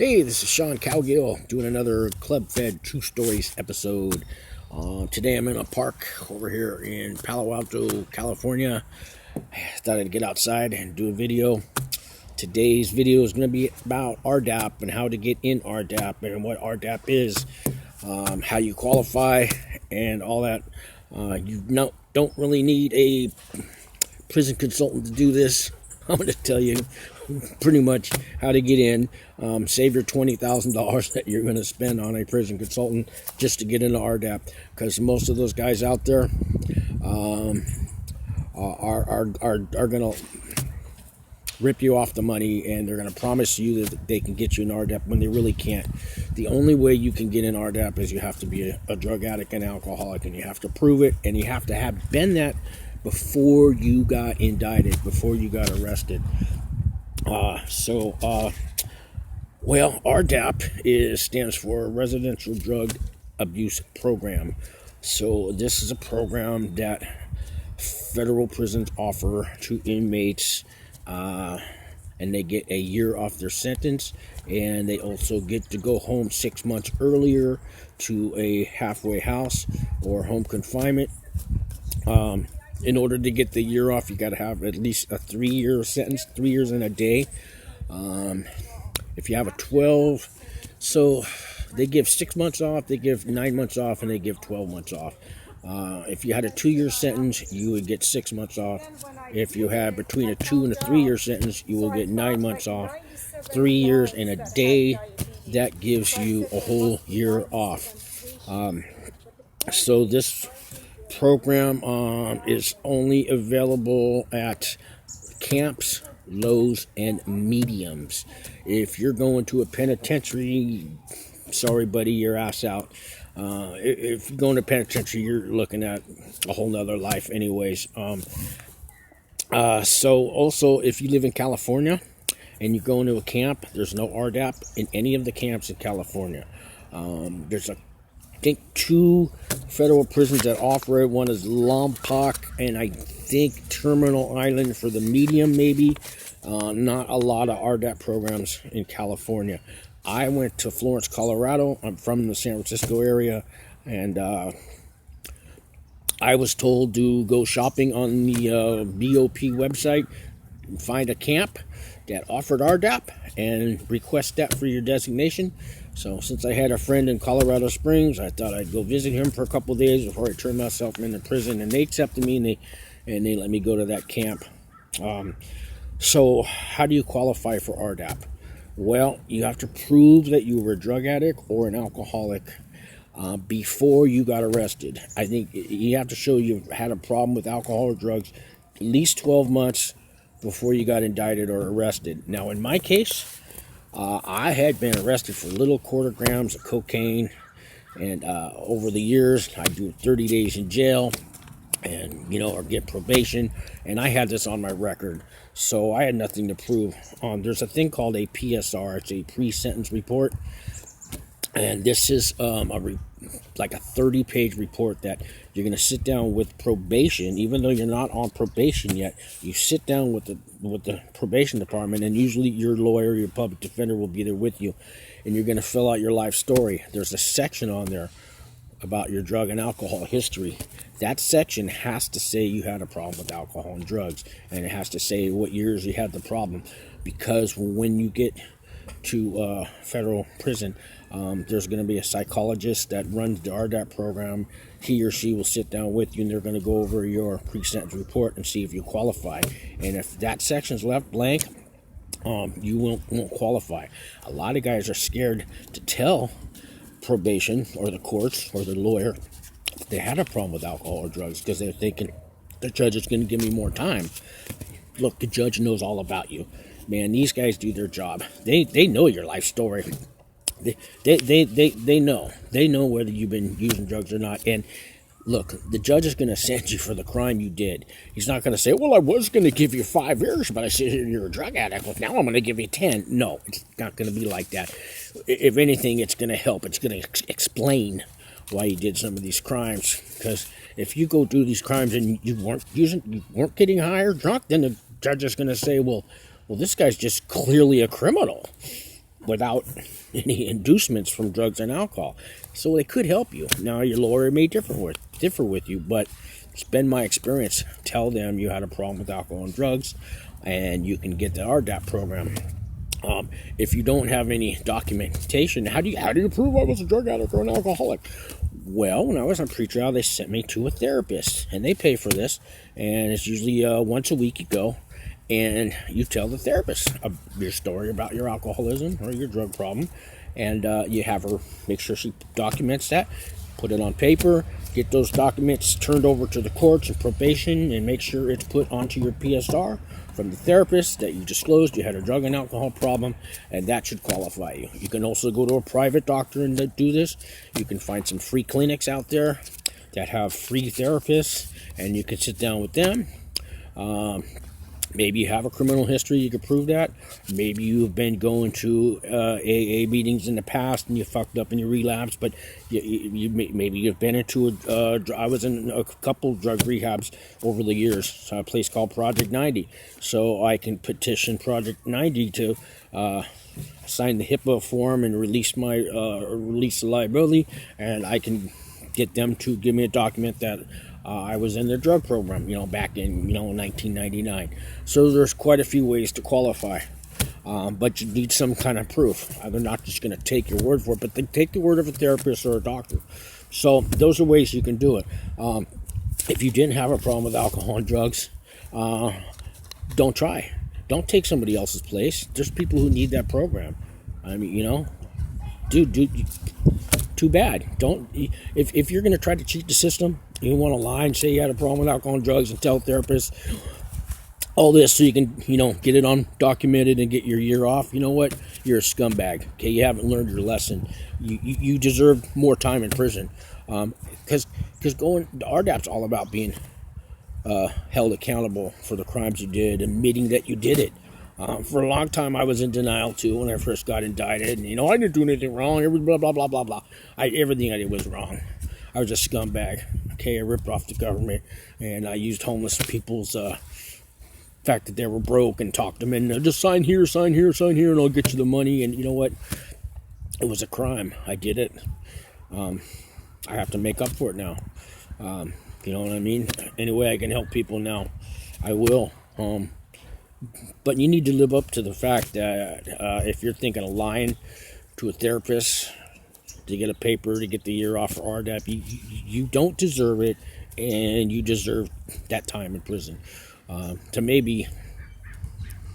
Hey, this is Sean Cowgill doing another Club Fed True Stories episode. Today I'm in a park over here in Palo Alto, California. I thought I'd get outside and do a video. Today's video is going to be about Rdap and how to get in Rdap and what Rdap is, how you qualify and all that. You don't really need a prison consultant to do this. I'm going to tell you pretty much how to get in, save your $20,000 that you're going to spend on a prison consultant just to get into Rdap, because most of those guys out there are going to rip you off the money, and they're going to promise you that they can get you in Rdap when they really can't. The only way you can get in Rdap is you have to be a drug addict and alcoholic, and you have to prove it, and you have to have been that before you got indicted, before you got arrested. Rdap stands for Residential Drug Abuse Program. So this is a program that federal prisons offer to inmates, and they get a year off their sentence, and they also get to go home 6 months earlier to a halfway house or home confinement. In order to get the year off, you got to have at least a 3-year sentence, 3 years and a day. If you have a 12, so they give 6 months off, they give 9 months off, and they give 12 months off. If you had a 2-year sentence, you would get 6 months off. If you had between a 2 and a 3-year sentence, you will get 9 months off. 3 years and a day, that gives you a whole year off. So this program is only available at camps, lows, and mediums. If you're going to a penitentiary, sorry buddy, your ass out. If you're going to penitentiary, you're looking at a whole nother life anyways. So also, if you live in California and you go into a camp, there's no Rdap in any of the camps in California. There's I think 2 federal prisons that offer it. One is Lompoc, and I think Terminal Island for the medium, maybe. Not a lot of Rdap programs in California. I went to Florence, Colorado. I'm from the San Francisco area, and I was told to go shopping on the BOP website, find a camp that offered Rdap, and request that for your designation. So since I had a friend in Colorado Springs, I thought I'd go visit him for a couple of days before I turned myself into prison, and they accepted me, and they let me go to that camp. So how do you qualify for Rdap? Well, you have to prove that you were a drug addict or an alcoholic before you got arrested. I think you have to show you've had a problem with alcohol or drugs at least 12 months before you got indicted or arrested. Now, in my case, I had been arrested for little quarter grams of cocaine, and over the years, I do 30 days in jail, and or get probation, and I had this on my record, so I had nothing to prove. There's a thing called a PSR. It's a pre-sentence report, and this is like a 30-page report that you're going to sit down with probation. Even though you're not on probation yet, you sit down with the probation department, and usually your lawyer, your public defender will be there with you, and you're going to fill out your life story. There's a section on there about your drug and alcohol history. That section has to say you had a problem with alcohol and drugs, and it has to say what years you had the problem, because when you get to federal prison, there's going to be a psychologist that runs the Rdap program. He or she will sit down with you, and they're going to go over your pre-sentence report and see if you qualify. And if that section's left blank, you won't qualify. A lot of guys are scared to tell probation or the courts or the lawyer if they had a problem with alcohol or drugs, because they're thinking the judge is going to give me more time. Look, the judge knows all about you. Man, these guys do their job. They know your life story. They know whether you've been using drugs or not. And look, the judge is going to send you for the crime you did. He's not going to say, well, I was going to give you 5 years, but I said you're a drug addict. Well, now I'm going to give you 10. No, it's not going to be like that. If anything, it's going to help. It's going to explain why you did some of these crimes. Because if you go do these crimes and you weren't getting high or drunk, then the judge is going to say, well, this guy's just clearly a criminal. without any inducements from drugs and alcohol. So they could help you. Now, your lawyer may differ with you, but it's been my experience. Tell them you had a problem with alcohol and drugs, and you can get the Rdap program. If you don't have any documentation, how do you prove I was a drug addict or an alcoholic? Well, when I was on pretrial, they sent me to a therapist, and they pay for this, and it's usually once a week you go, and you tell the therapist your story about your alcoholism or your drug problem, and you have her make sure she documents that, put it on paper, get those documents turned over to the courts and probation, and make sure it's put onto your PSR from the therapist that you disclosed you had a drug and alcohol problem, and that should qualify you. You can also go to a private doctor and do this. You can find some free clinics out there that have free therapists, and you can sit down with them. Maybe you have a criminal history, you can prove that. Maybe you've been going to AA meetings in the past and you fucked up and you relapsed, but maybe you've been into I was in a couple drug rehabs over the years, a place called Project 90. So I can petition Project 90 to sign the HIPAA form and release the liability, and I can get them to give me a document that I was in their drug program, back in, 1999. So there's quite a few ways to qualify, but you need some kind of proof. They're not just going to take your word for it, but they take the word of a therapist or a doctor. So those are ways you can do it. If you didn't have a problem with alcohol and drugs, don't try. Don't take somebody else's place. There's people who need that program. I mean, dude, too bad. Don't. If you're going to try to cheat the system, you want to lie and say you had a problem with alcohol and drugs and tell therapists all this so you can, get it undocumented and get your year off. You know what? You're a scumbag. Okay, you haven't learned your lesson. You deserve more time in prison. Because Rdap's all about being held accountable for the crimes you did, admitting that you did it. For a long time, I was in denial, too, when I first got indicted. And, I didn't do anything wrong. It was blah, blah, blah, blah, blah. Everything I did was wrong. I was a scumbag. Okay, I ripped off the government, and I used homeless people's fact that they were broke and talked them in. Just sign here, and I'll get you the money. And you know what? It was a crime. I did it. I have to make up for it now. You know what I mean? Any way I can help people now, I will. But you need to live up to the fact that if you're thinking of lying to a therapist to get a paper to get the year off for Rdap, you don't deserve it, and you deserve that time in prison. To maybe